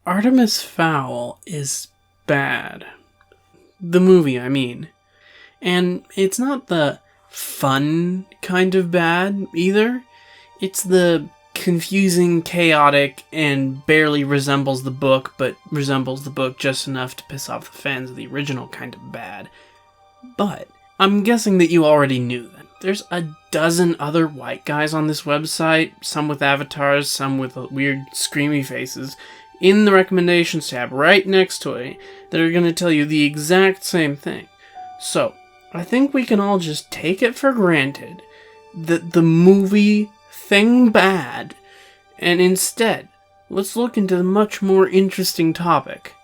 Artemis Fowl is bad. The movie, I mean. And it's not the fun kind of bad, either. It's the confusing, chaotic, and barely resembles the book, but resembles the book just enough to piss off the fans of the original kind of bad. But I'm guessing that you already knew that. There's a dozen other white guys on this website, some with avatars, some with weird screamy faces, in the recommendations tab right next to it, that are going to tell you the exact same thing. So, I think we can all just take it for granted that the movie thing bad, and instead, let's look into the much more interesting topic.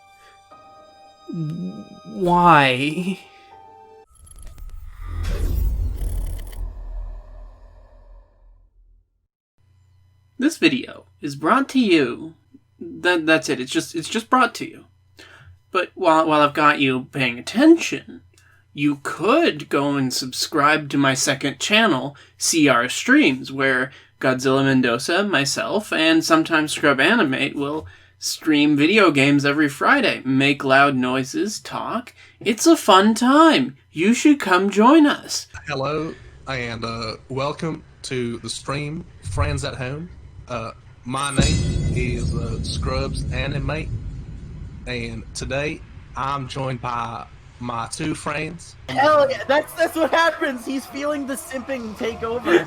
Why? This video is brought to you. That's it. It's just brought to you. But while I've got you paying attention, you could go and subscribe to my second channel, CR Streams, where GodzillaMendoza, myself, and sometimes Scrubbz Animate will stream video games every Friday, make loud noises, talk. It's a fun time. You should come join us. Hello, and welcome to the stream, friends at home. My name is Scrubbz Animate, and today I'm joined by my two friends. Hell yeah, that's what happens. He's feeling the simping take over.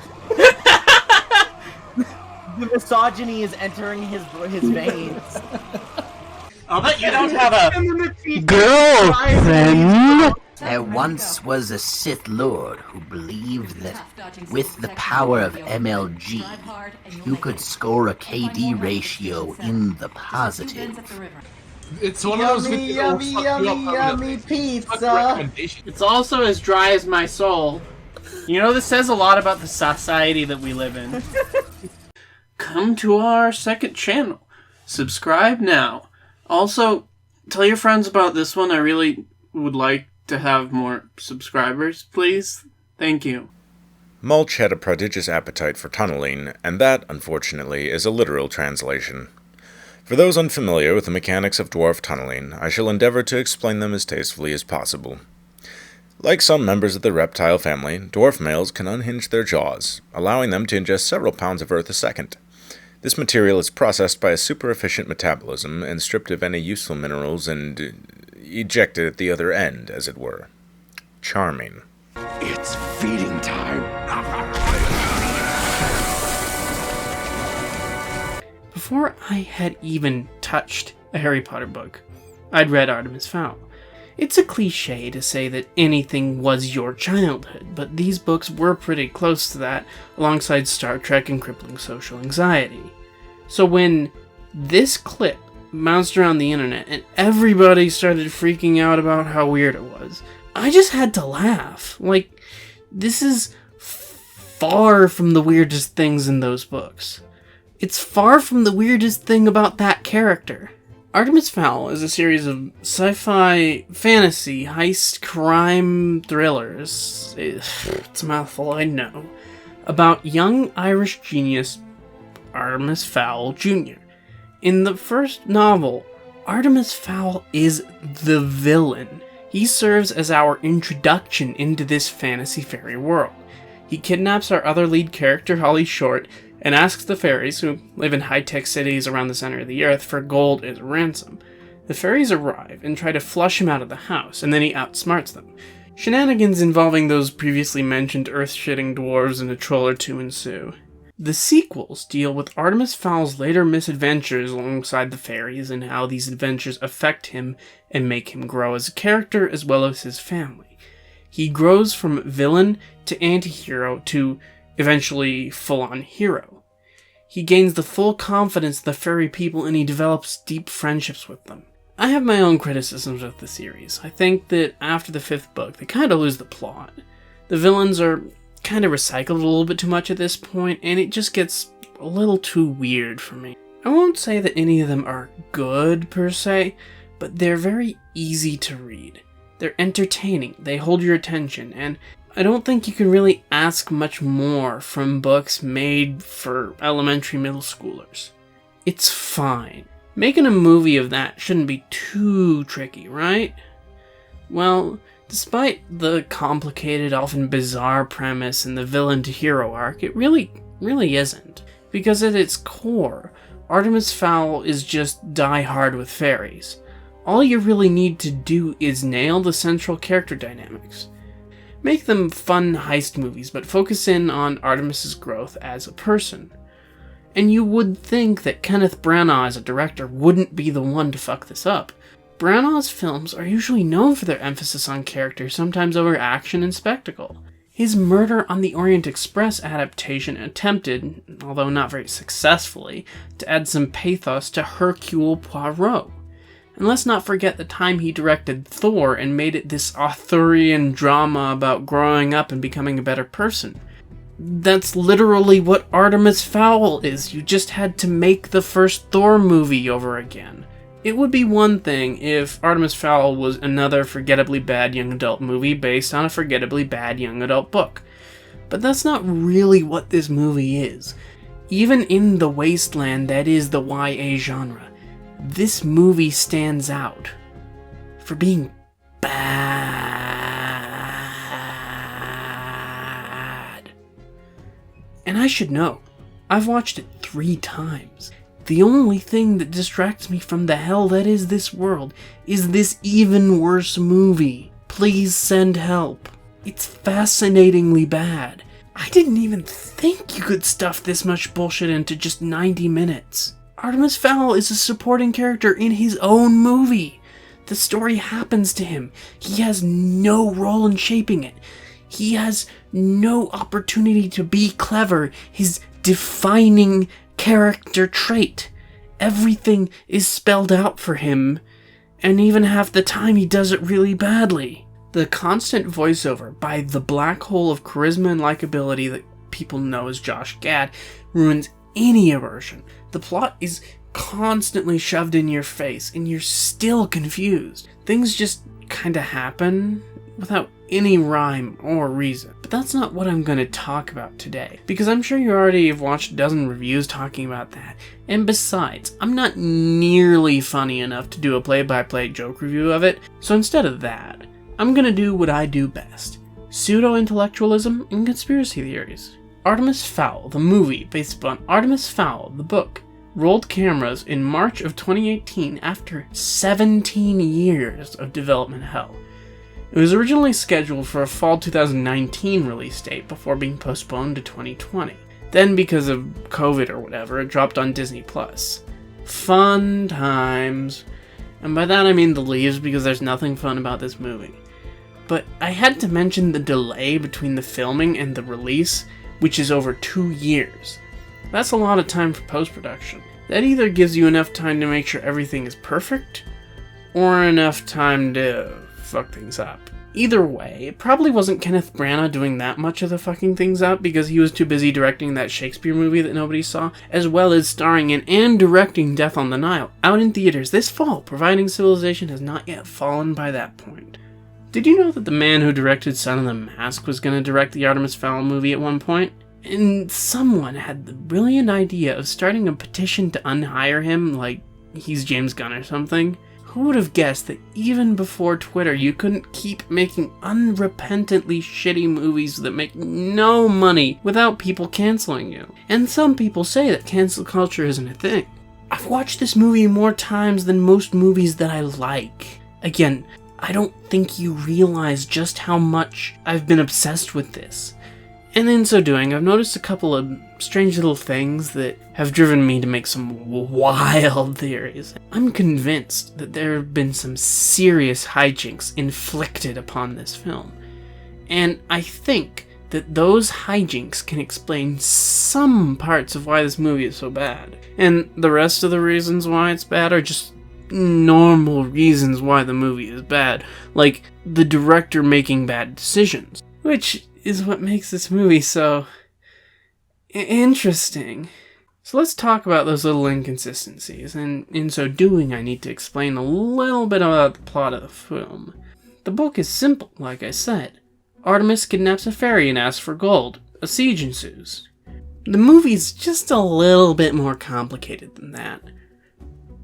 The misogyny is entering his veins. I'll bet you don't have a girlfriend. There once was a Sith Lord who believed that with the power of MLG, you could score a KD ratio in the positive. It's one of those yummy pizza. It's also as dry as my soul. You know, this says a lot about the society that we live in. Come to our second channel. Subscribe now. Also, tell your friends about this one. I really would like to have more subscribers, please. Thank you. Mulch had a prodigious appetite for tunneling, and that, unfortunately, is a literal translation. For those unfamiliar with the mechanics of dwarf tunneling, I shall endeavor to explain them as tastefully as possible. Like some members of the reptile family, dwarf males can unhinge their jaws, allowing them to ingest several pounds of earth a second. This material is processed by a super-efficient metabolism and stripped of any useful minerals and ejected at the other end, as it were. Charming. It's feeding time. Before I had even touched a Harry Potter book, I'd read Artemis Fowl. It's a cliche to say that anything was your childhood, but these books were pretty close to that, alongside Star Trek and Crippling Social Anxiety. So when this clip bounced around the internet and everybody started freaking out about how weird it was, I just had to laugh. Like, this is far from the weirdest things in those books. It's far from the weirdest thing about that character. Artemis Fowl is a series of sci-fi, fantasy, heist, crime thrillers. It's a mouthful, I know. About young Irish genius Artemis Fowl Jr. In the first novel, Artemis Fowl is the villain. He serves as our introduction into this fantasy fairy world. He kidnaps our other lead character, Holly Short, and asks the fairies, who live in high-tech cities around the center of the earth, for gold as ransom. The fairies arrive and try to flush him out of the house, and then he outsmarts them. Shenanigans involving those previously mentioned earth-shitting dwarves and a troll or two ensue. The sequels deal with Artemis Fowl's later misadventures alongside the fairies and how these adventures affect him and make him grow as a character as well as his family. He grows from villain to anti-hero to eventually full-on hero. He gains the full confidence of the fairy people and he develops deep friendships with them. I have my own criticisms of the series. I think that after the 5th book, they kind of lose the plot. The villains are kind of recycled a little bit too much at this point, and it just gets a little too weird for me. I won't say that any of them are good per se, but they're very easy to read. They're entertaining, they hold your attention, and I don't think you can really ask much more from books made for elementary middle schoolers. It's fine. Making a movie of that shouldn't be too tricky, right? Well, despite the complicated, often bizarre premise and the villain to hero arc, it really isn't. Because at its core, Artemis Fowl is just die hard with fairies. All you really need to do is nail the central character dynamics. Make them fun heist movies, but focus in on Artemis's growth as a person. And you would think that Kenneth Branagh as a director wouldn't be the one to fuck this up. Branagh's films are usually known for their emphasis on character, sometimes over action and spectacle. His Murder on the Orient Express adaptation attempted, although not very successfully, to add some pathos to Hercule Poirot. And let's not forget the time he directed Thor and made it this Arthurian drama about growing up and becoming a better person. That's literally what Artemis Fowl is. You just had to make the first Thor movie over again. It would be one thing if Artemis Fowl was another forgettably bad young adult movie based on a forgettably bad young adult book. But that's not really what this movie is. Even in the wasteland that is the YA genre, this movie stands out for being bad. And I should know, I've watched it 3 times. The only thing that distracts me from the hell that is this world is this even worse movie. Please send help. It's fascinatingly bad. I didn't even think you could stuff this much bullshit into just 90 minutes. Artemis Fowl is a supporting character in his own movie. The story happens to him. He has no role in shaping it. He has no opportunity to be clever, his defining character trait. Everything is spelled out for him, and even half the time he does it really badly. The constant voiceover by the black hole of charisma and likability that people know as Josh Gad ruins any immersion. The plot is constantly shoved in your face, and you're still confused. Things just kinda happen without any rhyme or reason. But that's not what I'm going to talk about today, because I'm sure you already have watched a dozen reviews talking about that. And besides, I'm not nearly funny enough to do a play-by-play joke review of it, so instead of that, I'm going to do what I do best: pseudo-intellectualism and conspiracy theories. Artemis Fowl, the movie based upon Artemis Fowl, the book, rolled cameras in March of 2018 after 17 years of development hell. It was originally scheduled for a fall 2019 release date before being postponed to 2020. Then, because of COVID or whatever, it dropped on Disney+. Fun times. And by that I mean the leaves, because there's nothing fun about this movie. But I had to mention the delay between the filming and the release, which is over 2 years. That's a lot of time for post-production. That either gives you enough time to make sure everything is perfect, or enough time to fuck things up. Either way, it probably wasn't Kenneth Branagh doing that much of the fucking things up, because he was too busy directing that Shakespeare movie that nobody saw, as well as starring in and directing Death on the Nile, out in theaters this fall, providing civilization has not yet fallen by that point. Did you know that the man who directed Son of the Mask was going to direct the Artemis Fowl movie at one point? And someone had the brilliant idea of starting a petition to unhire him, like he's James Gunn or something. Who would have guessed that even before Twitter, you couldn't keep making unrepentantly shitty movies that make no money without people canceling you? And some people say that cancel culture isn't a thing. I've watched this movie more times than most movies that I like. Again, I don't think you realize just how much I've been obsessed with this. And in so doing, I've noticed a couple of strange little things that have driven me to make some wild theories. I'm convinced that there have been some serious hijinks inflicted upon this film. And I think that those hijinks can explain some parts of why this movie is so bad. And the rest of the reasons why it's bad are just normal reasons why the movie is bad. Like the director making bad decisions. Which is what makes this movie so interesting. So let's talk about those little inconsistencies, and in so doing I need to explain a little bit about the plot of the film. The book is simple, like I said. Artemis kidnaps a fairy and asks for gold. A siege ensues. The movie's just a little bit more complicated than that.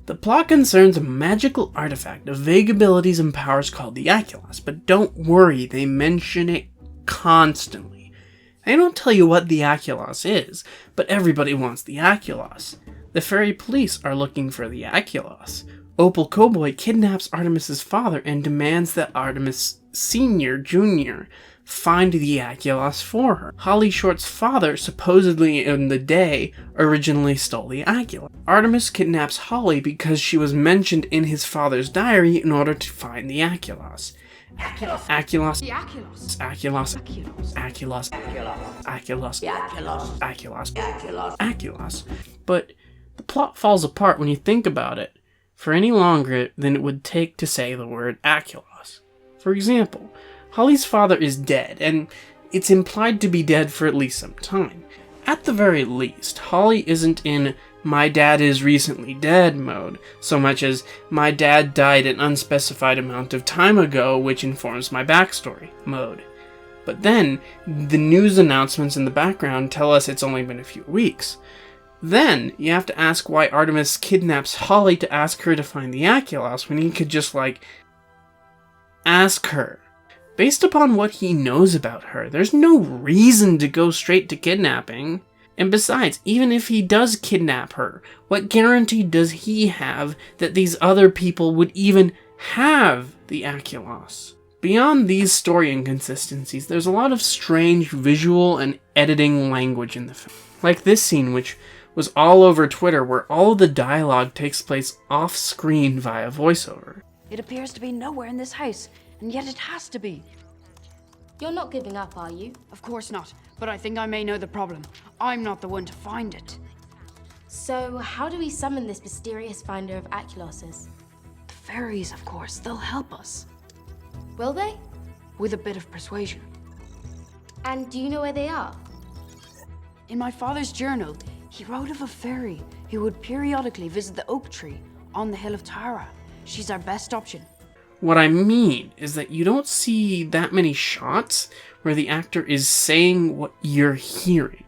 The plot concerns a magical artifact of vague abilities and powers called the Aculos, but don't worry, they mention it constantly. They don't tell you what the Aculos is, but everybody wants the Aculos. The fairy police are looking for the Aculos. Opal Cowboy kidnaps Artemis's father and demands that Artemis Sr. Jr. find the Aculos for her. Holly Short's father, supposedly in the day, originally stole the Aculos. Artemis kidnaps Holly because she was mentioned in his father's diary in order to find the Aculos. Aculos. Aculos. Aculos. Aculos. Aculos. Aculos. Aculos. Aculos. Aculos. But the plot falls apart when you think about it for any longer than it would take to say the word Aculos. For example, Holly's father is dead, and it's implied to be dead for at least some time. At the very least, Holly isn't in "my dad is recently dead" mode, so much as "my dad died an unspecified amount of time ago, which informs my backstory" mode. But then, the news announcements in the background tell us it's only been a few weeks. Then, you have to ask why Artemis kidnaps Holly to ask her to find the Aculos when he could just, ask her. Based upon what he knows about her, there's no reason to go straight to kidnapping. And besides, even if he does kidnap her, what guarantee does he have that these other people would even have the Aculos? Beyond these story inconsistencies, there's a lot of strange visual and editing language in the film. Like this scene, which was all over Twitter, where all of the dialogue takes place off-screen via voiceover. It appears to be nowhere in this house, and yet it has to be. You're not giving up, are you? Of course not, but I think I may know the problem. I'm not the one to find it. So, how do we summon this mysterious finder of Aculoses? The fairies, of course, they'll help us. Will they? With a bit of persuasion. And do you know where they are? In my father's journal, he wrote of a fairy who would periodically visit the oak tree on the hill of Tara. She's our best option. What I mean is that you don't see that many shots where the actor is saying what you're hearing.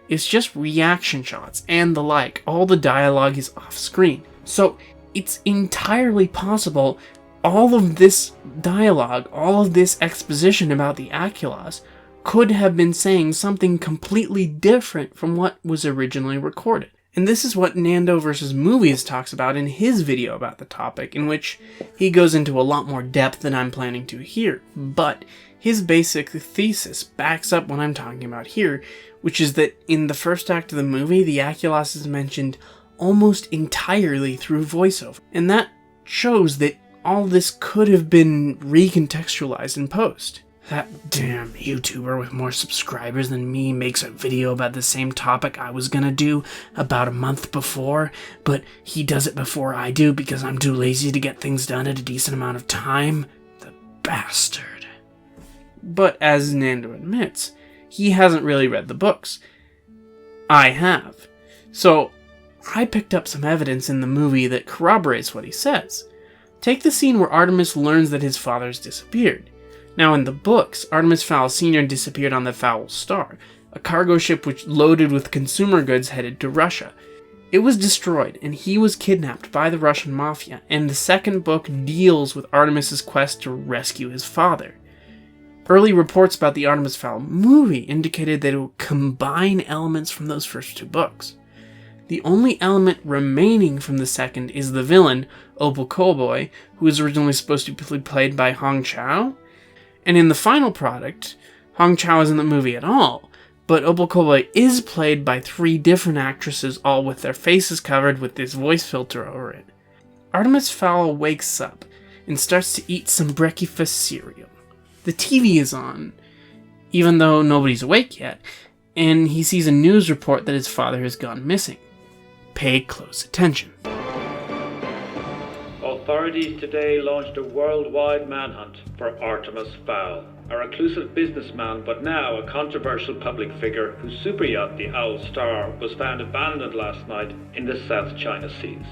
It's just reaction shots and the like. All the dialogue is off screen. So it's entirely possible all of this dialogue, all of this exposition about the Aculos could have been saying something completely different from what was originally recorded. And this is what Nando vs. Movies talks about in his video about the topic, in which he goes into a lot more depth than I'm planning to here. But his basic thesis backs up what I'm talking about here, which is that in the first act of the movie, the Aculos is mentioned almost entirely through voiceover. And that shows that all this could have been recontextualized in post. That damn YouTuber with more subscribers than me makes a video about the same topic I was gonna do about a month before, but he does it before I do because I'm too lazy to get things done at a decent amount of time. The bastard. But as Nando admits, he hasn't really read the books. I have. So I picked up some evidence in the movie that corroborates what he says. Take the scene where Artemis learns that his father's disappeared. Now, in the books, Artemis Fowl Sr. disappeared on the Fowl Star, a cargo ship which loaded with consumer goods headed to Russia. It was destroyed, and he was kidnapped by the Russian mafia, and the second book deals with Artemis's quest to rescue his father. Early reports about the Artemis Fowl movie indicated that it would combine elements from those first two books. The only element remaining from the second is the villain, Opal Cowboy, who was originally supposed to be played by Hong Chau. And in the final product, Hong Chau isn't in the movie at all, but Opal Cowboy is played by 3 different actresses, all with their faces covered with this voice filter over it. Artemis Fowl wakes up and starts to eat some breakfast cereal. The TV is on, even though nobody's awake yet, and he sees a news report that his father has gone missing. Pay close attention. Authorities today launched a worldwide manhunt for Artemis Fowl, a reclusive businessman but now a controversial public figure whose super yacht, the Owl Star, was found abandoned last night in the South China Seas.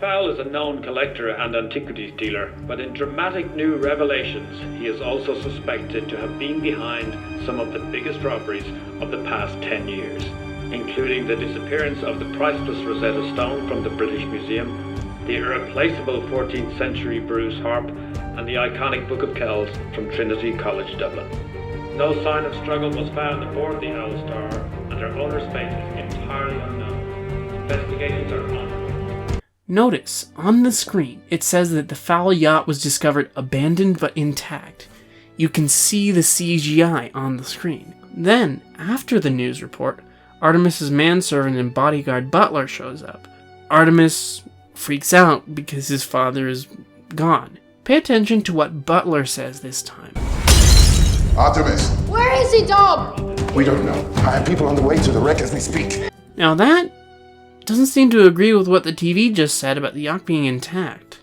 Fowl is a known collector and antiquities dealer, but in dramatic new revelations, he is also suspected to have been behind some of the biggest robberies of the past 10 years, including the disappearance of the priceless Rosetta Stone from the British Museum, the irreplaceable 14th century Bruce harp, and the iconic Book of Kells from Trinity College, Dublin. No sign of struggle was found aboard the Owl Star, and their owner's fate is entirely unknown. Investigations are ongoing. Notice, on the screen, it says that the Fowl yacht was discovered abandoned but intact. You can see the CGI on the screen. Then, after the news report, Artemis's manservant and bodyguard Butler shows up. Artemis freaks out because his father is gone. Pay attention to what Butler says this time. Artemis! Where is he, Dom? We don't know. I have people on the way to the wreck as we speak. Now that doesn't seem to agree with what the TV just said about the yacht being intact.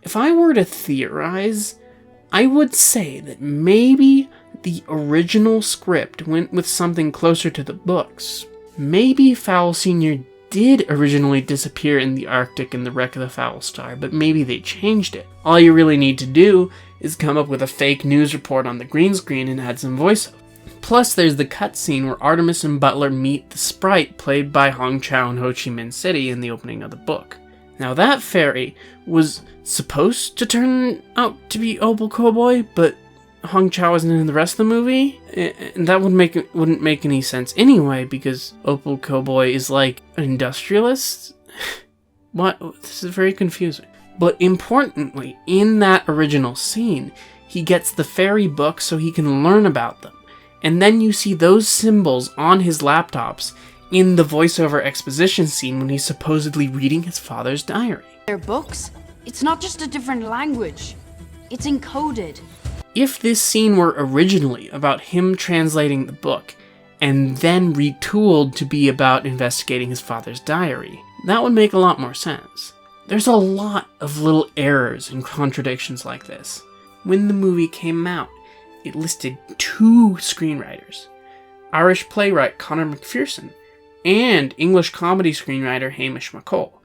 If I were to theorize, I would say that maybe the original script went with something closer to the books. Maybe Fowl Sr. did originally disappear in the Arctic in the wreck of the Fowl Star, but maybe they changed it. All you really need to do is come up with a fake news report on the green screen and add some voiceover. Plus, there's the cutscene where Artemis and Butler meet the sprite played by Hong Chau in Ho Chi Minh City in the opening of the book. Now, that fairy was supposed to turn out to be Opal Cowboy, but Hong Chau isn't in the rest of the movie, and that wouldn't make any sense anyway, because Opal Cowboy is like an industrialist? What? This is very confusing. But importantly, in that original scene, he gets the fairy book so he can learn about them. And then you see those symbols on his laptops in the voiceover exposition scene when he's supposedly reading his father's diary. Their books? It's not just a different language. It's encoded. If this scene were originally about him translating the book, and then retooled to be about investigating his father's diary, that would make a lot more sense. There's a lot of little errors and contradictions like this. When the movie came out, it listed 2 screenwriters, Irish playwright Conor McPherson and English comedy screenwriter Hamish McColl.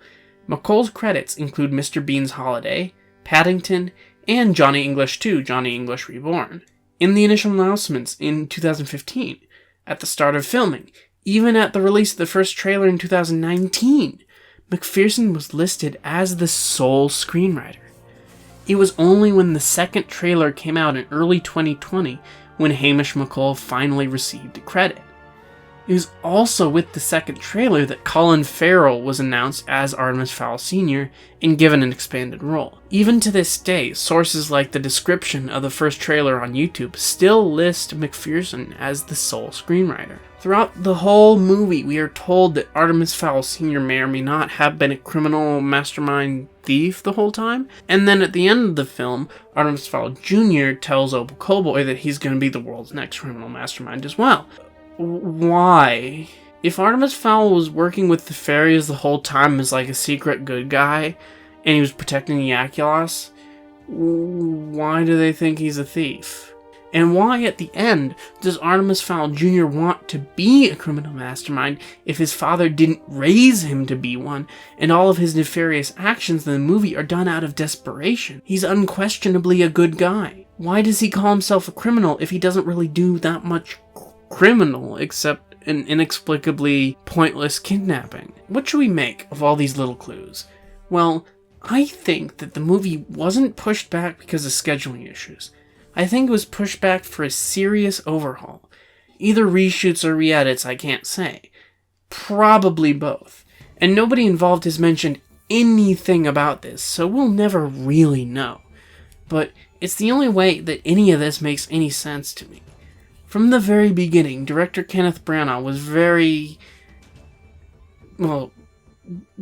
McColl's credits include Mr. Bean's Holiday, Paddington, and Johnny English 2, Johnny English Reborn. In the initial announcements in 2015, at the start of filming, even at the release of the first trailer in 2019, McPherson was listed as the sole screenwriter. It was only when the second trailer came out in early 2020 when Hamish McColl finally received a credit. It was also with the second trailer that Colin Farrell was announced as Artemis Fowl Sr. and given an expanded role. Even to this day, sources like the description of the first trailer on YouTube still list McPherson as the sole screenwriter. Throughout the whole movie, we are told that Artemis Fowl Sr. may or may not have been a criminal mastermind thief the whole time, and then at the end of the film, Artemis Fowl Jr. tells Opal Cowboy that he's going to be the world's next criminal mastermind as well. Why? If Artemis Fowl was working with the fairies the whole time as like a secret good guy, and he was protecting the Aculos, why do they think he's a thief? And why, at the end, does Artemis Fowl Jr. want to be a criminal mastermind if his father didn't raise him to be one, and all of his nefarious actions in the movie are done out of desperation? He's unquestionably a good guy. Why does he call himself a criminal if he doesn't really do that much criminal except an inexplicably pointless kidnapping? What should we make of all these little clues? Well, I think that the movie wasn't pushed back because of scheduling issues. I think it was pushed back for a serious overhaul. Either reshoots or re-edits, I can't say. Probably both. And nobody involved has mentioned anything about this, so we'll never really know. But it's the only way that any of this makes any sense to me. From the very beginning, director Kenneth Branagh was very,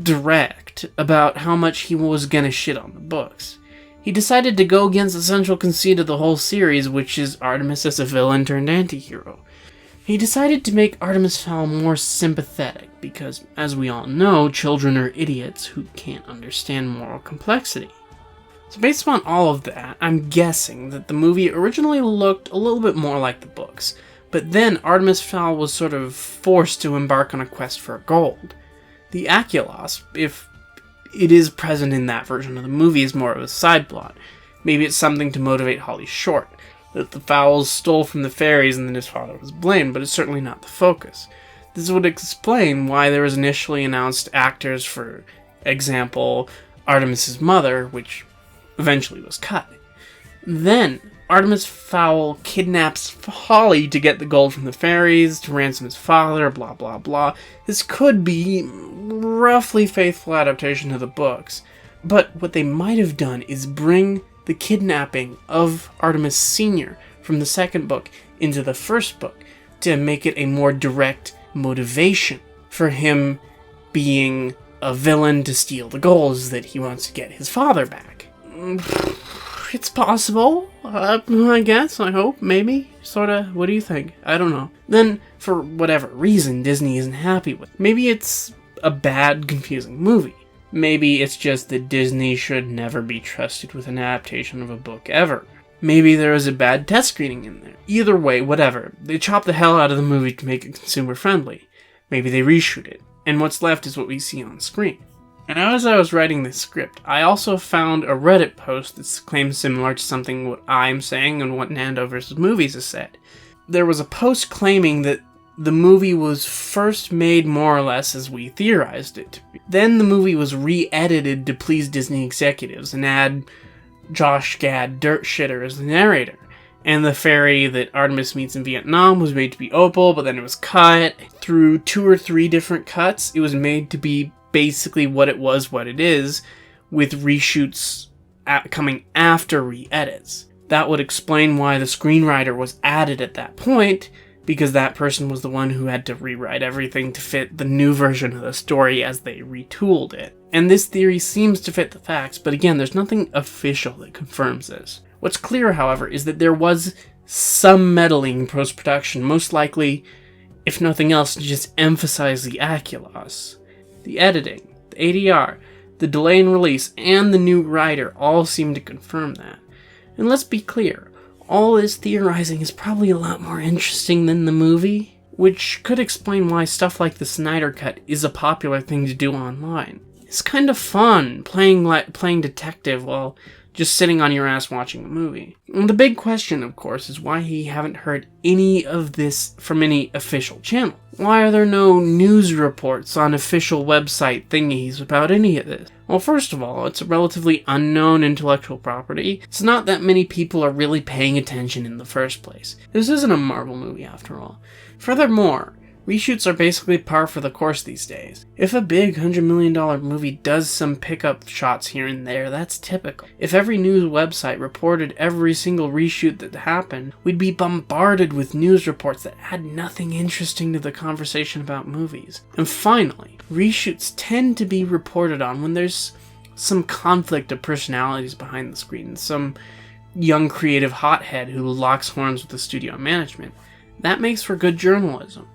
direct about how much he was gonna shit on the books. He decided to go against the central conceit of the whole series, which is Artemis as a villain turned anti-hero. He decided to make Artemis Fowl more sympathetic, because, as we all know, children are idiots who can't understand moral complexity. So based upon all of that, I'm guessing that the movie originally looked a little bit more like the books, but then Artemis Fowl was sort of forced to embark on a quest for gold. The Aculos, if it is present in that version of the movie, is more of a side plot. Maybe it's something to motivate Holly Short, that the Fowls stole from the fairies and then his father was blamed, but it's certainly not the focus. This would explain why there was initially announced actors, for example, Artemis's mother, which eventually was cut. Then, Artemis Fowl kidnaps Holly to get the gold from the fairies, to ransom his father, blah blah blah. This could be roughly faithful adaptation of the books, but what they might have done is bring the kidnapping of Artemis Sr. from the second book into the first book to make it a more direct motivation for him being a villain to steal the gold, is that he wants to get his father back. It's possible, I guess, I hope, maybe, sorta. What do you think? I don't know. Then, for whatever reason, Disney isn't happy with it. Maybe it's a bad, confusing movie. Maybe it's just that Disney should never be trusted with an adaptation of a book ever. Maybe there was a bad test screening in there. Either way, whatever. They chop the hell out of the movie to make it consumer friendly. Maybe they reshoot it, and what's left is what we see on screen. And as I was writing this script, I also found a Reddit post that claims similar to something what I'm saying and what Nando vs. Movies has said. There was a post claiming that the movie was first made more or less as we theorized it to be. Then the movie was re-edited to please Disney executives and add Josh Gad Dirtshitter as the narrator. And the fairy that Artemis meets in Vietnam was made to be Opal, but then it was cut. Through 2 or 3 different cuts, it was made to be basically what it is, with reshoots coming after re-edits. That would explain why the screenwriter was added at that point, because that person was the one who had to rewrite everything to fit the new version of the story as they retooled it. And this theory seems to fit the facts, but again, there's nothing official that confirms this. What's clear, however, is that there was some meddling in post-production, most likely, if nothing else, to just emphasize the aculos. The editing, the ADR, the delay in release, and the new writer all seem to confirm that. And let's be clear, all this theorizing is probably a lot more interesting than the movie, which could explain why stuff like the Snyder Cut is a popular thing to do online. It's kind of fun playing detective while just sitting on your ass watching a movie. And the big question, of course, is why you haven't heard any of this from any official channel. Why are there no news reports on official website thingies about any of this? Well, first of all, it's a relatively unknown intellectual property. It's not that many people are really paying attention in the first place. This isn't a Marvel movie, after all. Furthermore, reshoots are basically par for the course these days. If a big $100 million movie does some pickup shots here and there, that's typical. If every news website reported every single reshoot that happened, we'd be bombarded with news reports that add nothing interesting to the conversation about movies. And finally, reshoots tend to be reported on when there's some conflict of personalities behind the screen, some young creative hothead who locks horns with the studio management. That makes for good journalism.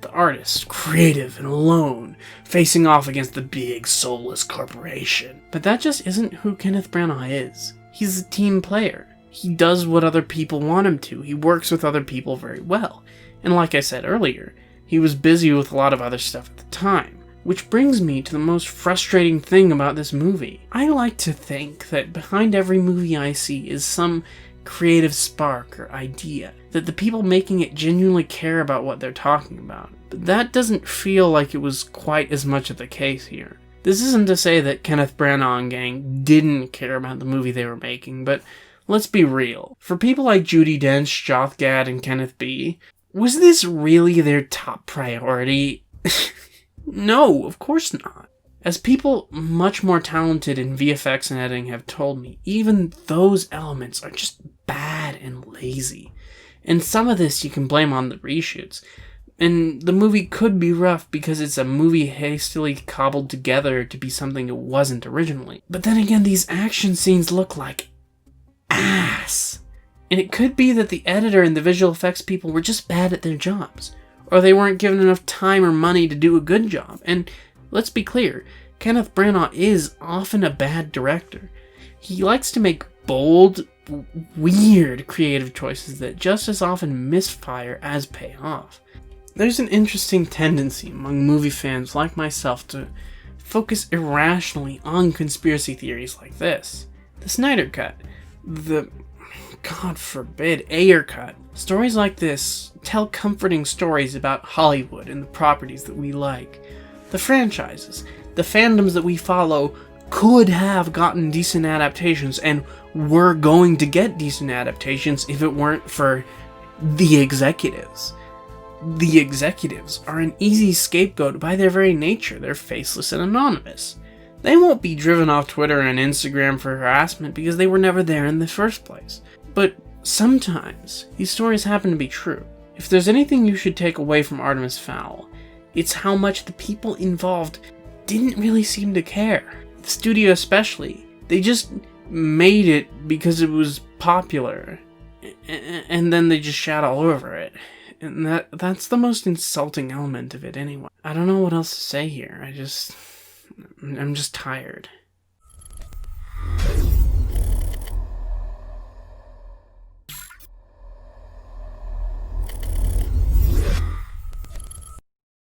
The artist, creative and alone, facing off against the big, soulless corporation. But that just isn't who Kenneth Branagh is. He's a team player. He does what other people want him to. He works with other people very well. And like I said earlier, he was busy with a lot of other stuff at the time. Which brings me to the most frustrating thing about this movie. I like to think that behind every movie I see is some creative spark or idea, that the people making it genuinely care about what they're talking about. But that doesn't feel like it was quite as much of the case here. This isn't to say that Kenneth Branagh and gang didn't care about the movie they were making, but let's be real. For people like Judi Dench, Joth Gad, and Kenneth B., was this really their top priority? No, of course not. As people much more talented in VFX and editing have told me, even those elements are just bad and lazy. And some of this you can blame on the reshoots. And the movie could be rough because it's a movie hastily cobbled together to be something it wasn't originally. But then again, these action scenes look like ass. And it could be that the editor and the visual effects people were just bad at their jobs. Or they weren't given enough time or money to do a good job. And let's be clear, Kenneth Branagh is often a bad director. He likes to make bold, weird creative choices that just as often misfire as pay off. There's an interesting tendency among movie fans like myself to focus irrationally on conspiracy theories like this. The Snyder Cut, the, God forbid, Ayer Cut. Stories like this tell comforting stories about Hollywood and the properties that we like. The franchises, the fandoms that we follow could have gotten decent adaptations and were going to get decent adaptations if it weren't for the executives. The executives are an easy scapegoat by their very nature. They're faceless and anonymous. They won't be driven off Twitter and Instagram for harassment because they were never there in the first place. But sometimes these stories happen to be true. If there's anything you should take away from Artemis Fowl, it's how much the people involved didn't really seem to care. The studio especially. They just made it because it was popular. And then they just shat all over it. And that's the most insulting element of it anyway. I don't know what else to say here. I'm just tired.